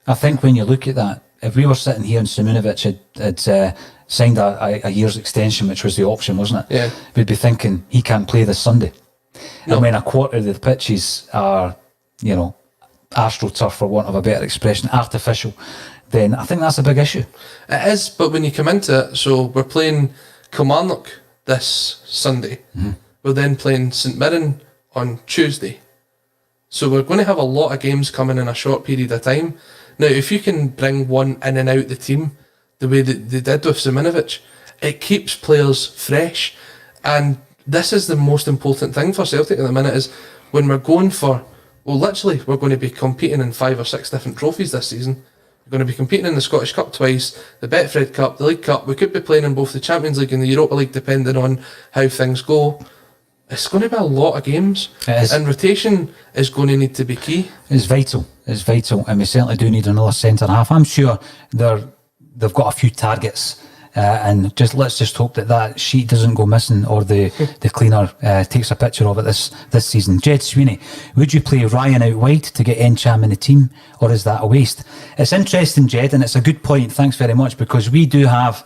I think when you look at that, if we were sitting here and Simunovic had signed a year's extension, which was the option, wasn't it? Yeah. We'd be thinking he can't play this Sunday. No. And when a quarter of the pitches are, astroturf, for want of a better expression, artificial, then I think that's a big issue. It is, but when you come into it, so we're playing Kilmarnock this Sunday. Mm-hmm. We're then playing St Mirren on Tuesday. So we're going to have a lot of games coming in a short period of time. Now, if you can bring one in and out the team the way that they did with Simunovic, it keeps players fresh. And this is the most important thing for Celtic at the minute, is when we're going for, literally, we're going to be competing in 5 or 6 different trophies this season. We're going to be competing in the Scottish Cup twice, the Betfred Cup, the League Cup. We could be playing in both the Champions League and the Europa League, depending on how things go. It's going to be a lot of games, and rotation is going to need to be key. It's vital, and we certainly do need another centre half. I'm sure they've got a few targets and let's just hope that sheet doesn't go missing, or the cleaner takes a picture of it this season. Jed Sweeney, would you play Ryan out wide to get Encham in the team, or is that a waste? It's interesting, Jed, and it's a good point. Thanks very much, because we do have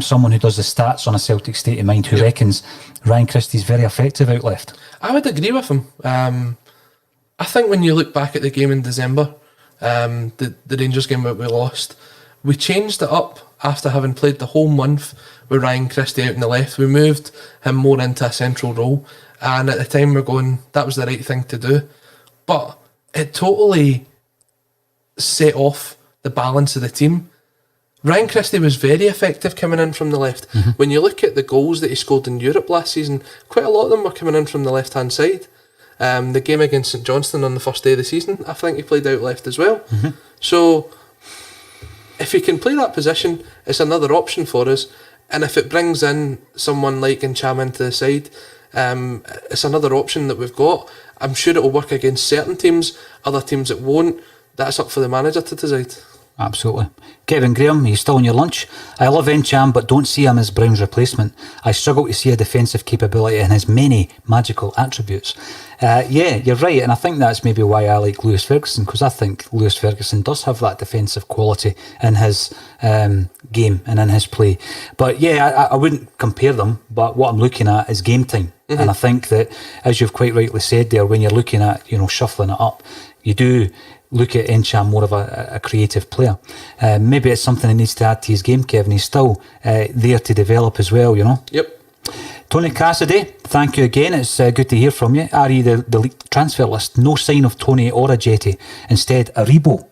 someone who does the stats on a Celtic State of Mind who reckons Ryan Christie's very effective out left. I would agree with him. I think when you look back at the game in December, the Rangers game that we lost, we changed it up after having played the whole month with Ryan Christie out in the left. We moved him more into a central role, and at the time we're going, that was the right thing to do. But it totally set off the balance of the team. Ryan Christie was very effective coming in from the left. When you look at the goals that he scored in Europe last season, quite a lot of them were coming in from the left-hand side. The game against St Johnstone on the first day of the season, I think he played out left as well. So if he can play that position, it's another option for us. And if it brings in someone like Encham into the side, it's another option that we've got. I'm sure it will work against certain teams, other teams it won't. That's up for the manager to decide. Absolutely. Kevin Graham, are you still on your lunch? I love Encham, but don't see him as Brown's replacement. I struggle to see a defensive capability in his many magical attributes. Yeah, you're right, and I think that's maybe why I like Lewis Ferguson, because I think Lewis Ferguson does have that defensive quality in his game and in his play. But yeah, I wouldn't compare them, but what I'm looking at is game time. And I think that, as you've quite rightly said there, when you're looking at, shuffling it up, you do look at Encham more of a creative player. Maybe it's something he needs to add to his game, Kevin. He's still there to develop as well, Yep. Tony Cassidy, thank you again. It's good to hear from you. Are you the leaked transfer list? No sign of Toney or Ajeti. Instead, Aribo.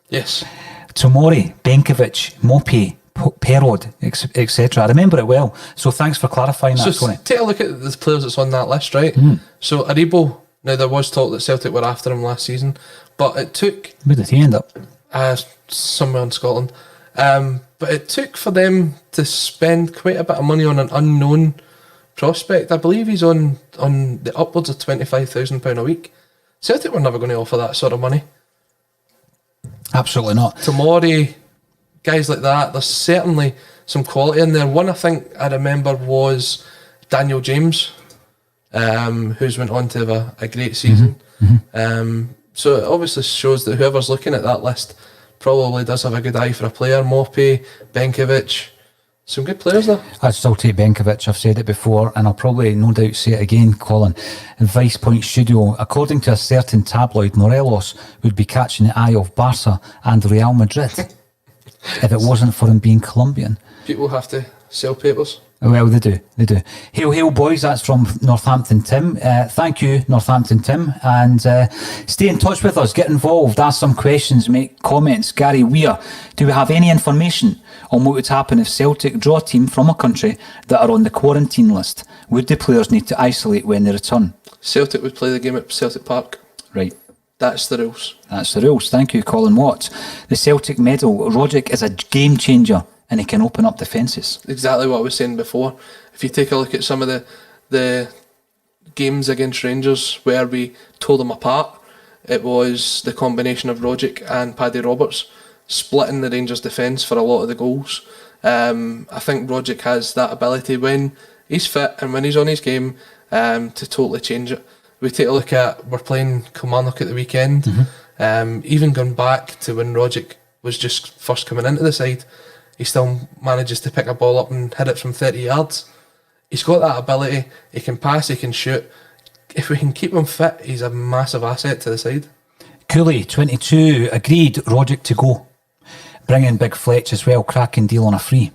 Yes. Tomori, Benkovic, Mope, Perod, etc. I remember it well. So thanks for clarifying that, Tony. Take a look at the players that's on that list, right? So Aribo, now there was talk that Celtic were after him last season, but it took... Where did he end up? Somewhere in Scotland. But it took for them to spend quite a bit of money on an unknown prospect. I believe he's on the upwards of £25,000 a week. Celtic were never going to offer that sort of money. Absolutely not. Tomori, guys like that, there's certainly some quality in there. One I think I remember was Daniel James, who's went on to have a great season. So it obviously shows that whoever's looking at that list probably does have a good eye for a player. Mope, Benkovic, some good players there. I'd still take Benkovic. I've said it before, and I'll probably no doubt say it again, Colin. Vice Point Studio, according to a certain tabloid, Morelos would be catching the eye of Barca and Real Madrid if it wasn't for him being Colombian. People have to sell papers. Well, they do. Hail, hail, boys. That's from Northampton Tim. Thank you, Northampton Tim. And stay in touch with us. Get involved. Ask some questions. Make comments. Gary Weir, do we have any information on what would happen if Celtic draw a team from a country that are on the quarantine list? Would the players need to isolate when they return? Celtic would play the game at Celtic Park. Right. That's the rules. That's the rules. Thank you, Colin Watt. The Celtic medal. Rogic is a game changer, and he can open up defences. Exactly what I was saying before. If you take a look at some of the games against Rangers where we tore them apart, it was the combination of Rogic and Paddy Roberts splitting the Rangers' defence for a lot of the goals. I think Rogic has that ability when he's fit and when he's on his game to totally change it. We take a look at, we're playing Kilmarnock at the weekend, even going back to when Rogic was just first coming into the side, he still manages to pick a ball up and hit it from 30 yards. He's got that ability. He can pass, he can shoot. If we can keep him fit, he's a massive asset to the side. Cooley, 22, agreed Rogic to go. Bring in Big Fletch as well, cracking deal on a free.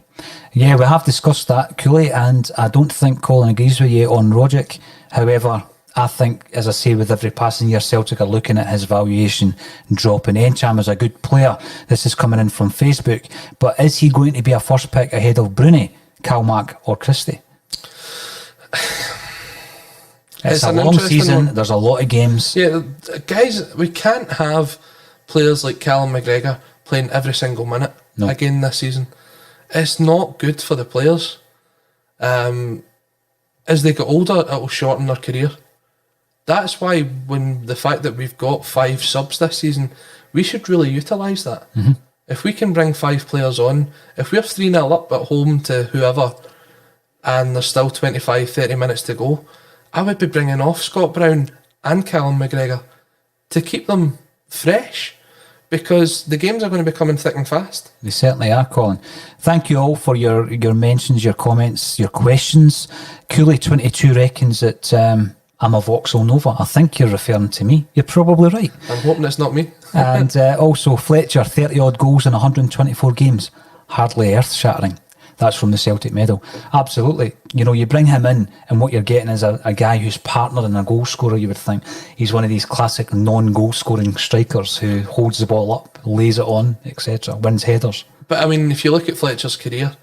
Yeah, we have discussed that, Cooley, and I don't think Colin agrees with you on Rogic. However, I think, as I say, with every passing year, Celtic are looking at his valuation dropping. Encham is a good player. This is coming in from Facebook. But is he going to be a first pick ahead of Bruni, Kalmak or Christie? It's a long season. One. There's a lot of games. Yeah, guys, we can't have players like Callum McGregor playing every single minute again this season. It's not good for the players. As they get older, it will shorten their career. That's why when the fact that we've got 5 subs this season, we should really utilise that. if we can bring 5 players on, if we're 3-0 up at home to whoever and there's still 25-30 minutes to go, I would be bringing off Scott Brown and Callum McGregor to keep them fresh, because the games are going to be coming thick and fast. They certainly are, Colin. Thank you all for your mentions, your comments, your questions. Cooley22 reckons that I'm a Vauxhall Nova. I think you're referring to me. You're probably right. I'm hoping it's not me. And also Fletcher, 30 odd goals in 124 games. Hardly earth-shattering. That's from the Celtic medal. Absolutely. You know, you bring him in and what you're getting is a guy who's partner and a goal scorer, you would think. He's one of these classic non-goal scoring strikers who holds the ball up, lays it on, etc., wins headers. But I mean, if you look at Fletcher's career,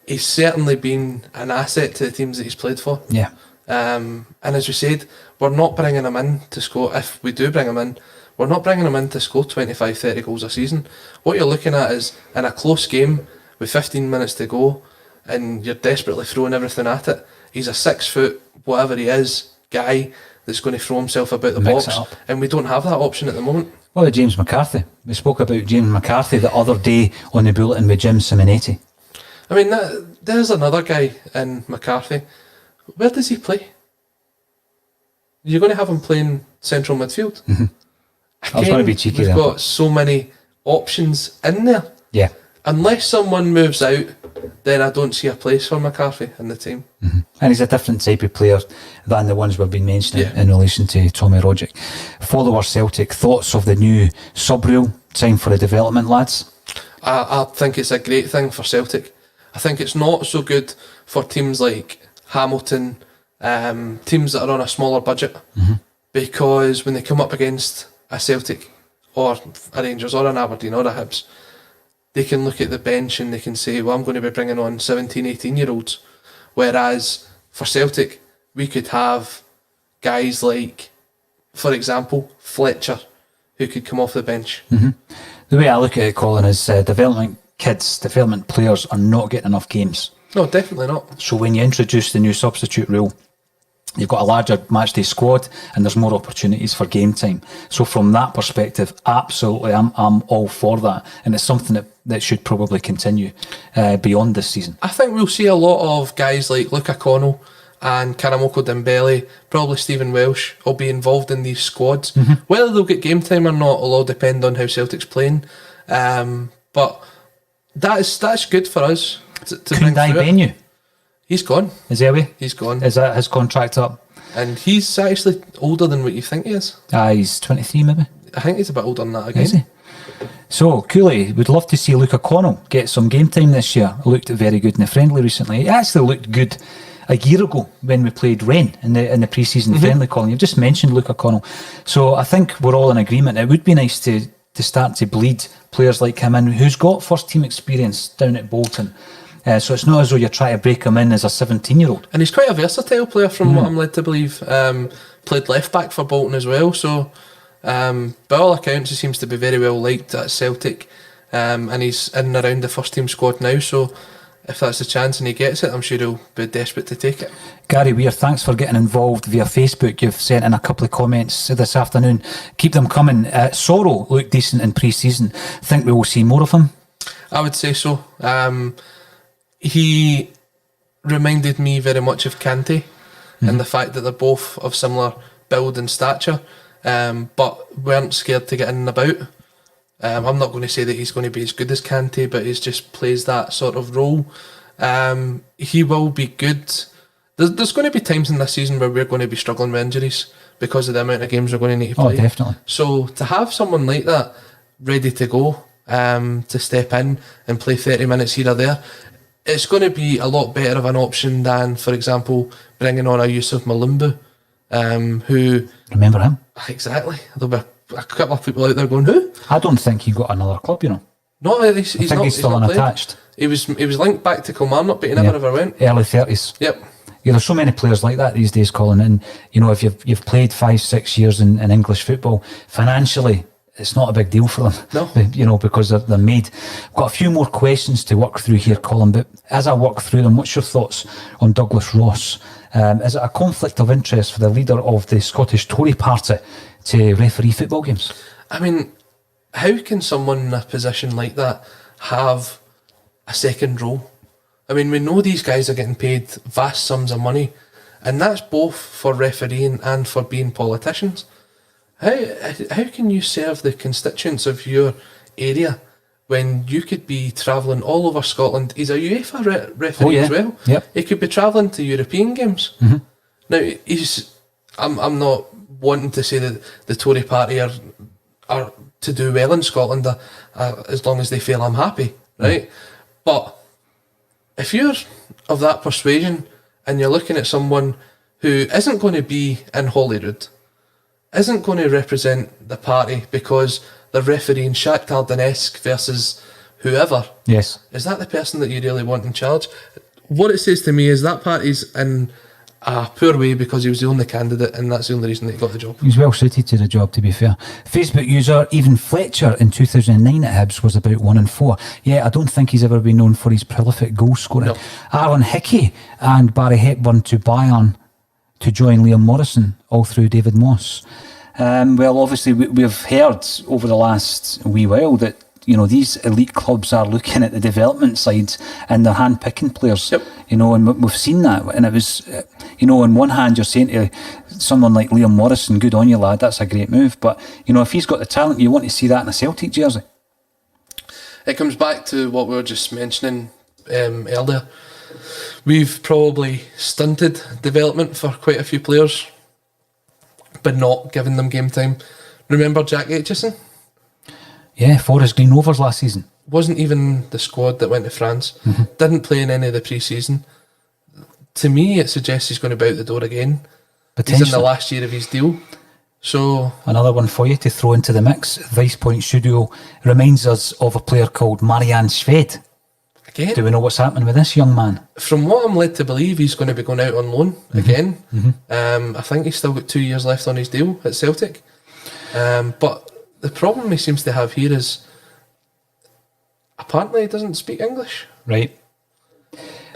he's certainly been an asset to the teams that he's played for. Yeah. And as we said, we're not bringing him in to score. If we do bring him in, we're not bringing him in to score 25-30 goals a season. What you're looking at is, in a close game with 15 minutes to go and you're desperately throwing everything at it, he's a 6 foot, whatever he is, guy that's going to throw himself about the Mix box, it up. and we don't have that option at the moment. What about James McCarthy? We spoke about James McCarthy the other day on the Bulletin with Jim Simonetti. I mean, there's another guy in McCarthy. Where does he play? You're going to have him playing central midfield. Mm-hmm. I was going to be cheeky we've there. got so many options in there. Yeah. Unless someone moves out, then I don't see a place for McCarthy in the team. Mm-hmm. And he's a different type of player than the ones we've been mentioning Yeah. in relation to Tommy Rodgick. Follower Celtic, thoughts of the new sub-rule? Time for the development, lads? I think it's a great thing for Celtic. I think it's not so good for teams like Hamilton, teams that are on a smaller budget, because when they come up against a Celtic or a Rangers or an Aberdeen or a Hibs, they can look at the bench and they can say, well, I'm going to be bringing on 17, 18-year-olds. Whereas for Celtic, we could have guys like, for example, Fletcher, who could come off the bench. Mm-hmm. The way I look at it, Colin, is development kids, development players are not getting enough games. No, definitely not. So when you introduce the new substitute rule, you've got a larger matchday squad and there's more opportunities for game time. So from that perspective, absolutely, I'm all for that. And it's something that should probably continue beyond this season. I think we'll see a lot of guys like Luca Connell and Karamoko Dembele, probably Stephen Welsh, will be involved in these squads. Whether they'll get game time or not will all depend on how Celtic's playing. But that's good for us to bring Kundai through it. Benyu, He's gone. is he away? He's gone. Is that his contract up? And he's actually older than what you think he is. He's 23 maybe. I think he's a bit older than that again. Is he? So, Cooley, would love to see Luca Connell get some game time this year. Looked very good in the friendly recently. He actually looked good a year ago when we played Rennes in the pre-season friendly, Colin. You've just mentioned Luca Connell. So I think we're all in agreement. It would be nice to start to bleed players like him in who's got first team experience down at Bolton. So it's not as though you're trying to break him in as a 17-year-old. And he's quite a versatile player from what I'm led to believe. Played left back for Bolton as well. So by all accounts, he seems to be very well liked at Celtic. And he's in and around the first team squad now. So if that's the chance and he gets it, I'm sure he'll be desperate to take it. Gary Weir, thanks for getting involved via Facebook. You've sent in a couple of comments this afternoon. Keep them coming. Sorrow looked decent in pre-season. Think we will see more of him? I would say so. He reminded me very much of Kante and the fact that they're both of similar build and stature, but weren't scared to get in and about. I'm not going to say that he's going to be as good as Kante, but he just plays that sort of role. He will be good. There's going to be times in this season where we're going to be struggling with injuries because of the amount of games we're going to need to play. Oh, definitely. So to have someone like that ready to go, to step in and play 30 minutes here or there, it's going to be a lot better of an option than, for example, bringing on a Yusuf Malumbu, who... Remember him? Exactly. There'll be a couple of people out there going, who? I don't think he got another club, you know. No, he's I think not. he's still not played. unattached. He was linked back to Kilmarnock, but he never ever went. Early 30s. Yep. Yeah, there's so many players like that these days, Colin. And, you know, if you've played 5-6 years in English football, financially, it's not a big deal for them. No. You know, because they're made. I've got a few more questions to work through here, Colin, but as I work through them, what's your thoughts on Douglas Ross? Is it a conflict of interest for the leader of the Scottish Tory party to referee football games? I mean, how can someone in a position like that have a second role? I mean, we know these guys are getting paid vast sums of money, and that's both for refereeing and for being politicians. How can you serve the constituents of your area when you could be travelling all over Scotland? He's a UEFA referee as well. Yep. He could be travelling to European games. Now, I'm not wanting to say that the Tory party are to do well in Scotland as long as they feel I'm happy, right? But if you're of that persuasion and you're looking at someone who isn't going to be in Holyrood, isn't going to represent the party because they're refereeing Shakhtar Donetsk versus whoever, Yes. is that the person that you really want in charge? What it says to me is that party's in a poor way because he was the only candidate, and that's the only reason that he got the job. He's well suited to the job, to be fair. Facebook user, even Fletcher in 2009 at Hibs was about 1-4. Yeah, I don't think he's ever been known for his prolific goal scoring. No. Aaron Hickey and Barry Hepburn to Bayern to join Liam Morrison, all through David Moss. Well, obviously, we've heard over the last wee while that, you know, these elite clubs are looking at the development side and they're hand-picking players. Yep. You know, and we've seen that. And it was, you know, on one hand, you're saying to someone like Liam Morrison, good on you, lad, that's a great move. But, you know, if he's got the talent, you want to see that in a Celtic jersey. It comes back to what we were just mentioning earlier. We've probably stunted development for quite a few players, but not given them game time. Remember Jack Aitchison? Yeah, Forest Green Rovers last season. Wasn't even the squad that went to France. Didn't play in any of the pre-season. To me, it suggests he's going to be out the door again. He's in the last year of his deal. So another one for you to throw into the mix. Vice Point Studio reminds us of a player called Marianne Schwede. Again, do we know what's happening with this young man? From what I'm led to believe, he's going to be going out on loan again. I think he's still got 2 years left on his deal at Celtic. But the problem he seems to have here is apparently he doesn't speak English. Right.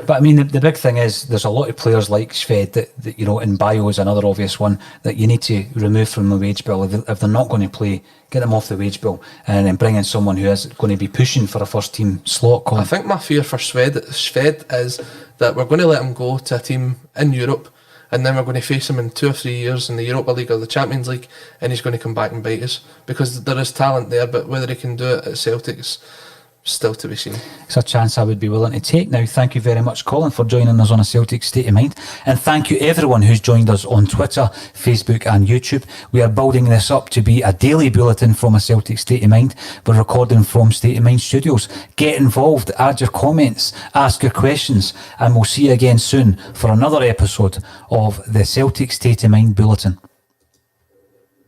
But I mean, the big thing is there's a lot of players like Schwed that, you know, in bio is another obvious one that you need to remove from the wage bill. If they're not going to play, get them off the wage bill and then bring in someone who is going to be pushing for a first team slot. Colin. I think my fear for Schwed is that we're going to let him go to a team in Europe and then we're going to face him in 2 or 3 years in the Europa League or the Champions League and he's going to come back and bite us because there is talent there, but whether he can do it at Celtic's still to be seen. It's a chance I would be willing to take. Now, thank you very much, Colin, for joining us on A Celtic State of Mind. And thank you everyone who's joined us on Twitter, Facebook and YouTube. We are building this up to be a daily bulletin from A Celtic State of Mind. We're recording from State of Mind Studios. Get involved, add your comments, ask your questions, and we'll see you again soon for another episode of the Celtic State of Mind Bulletin.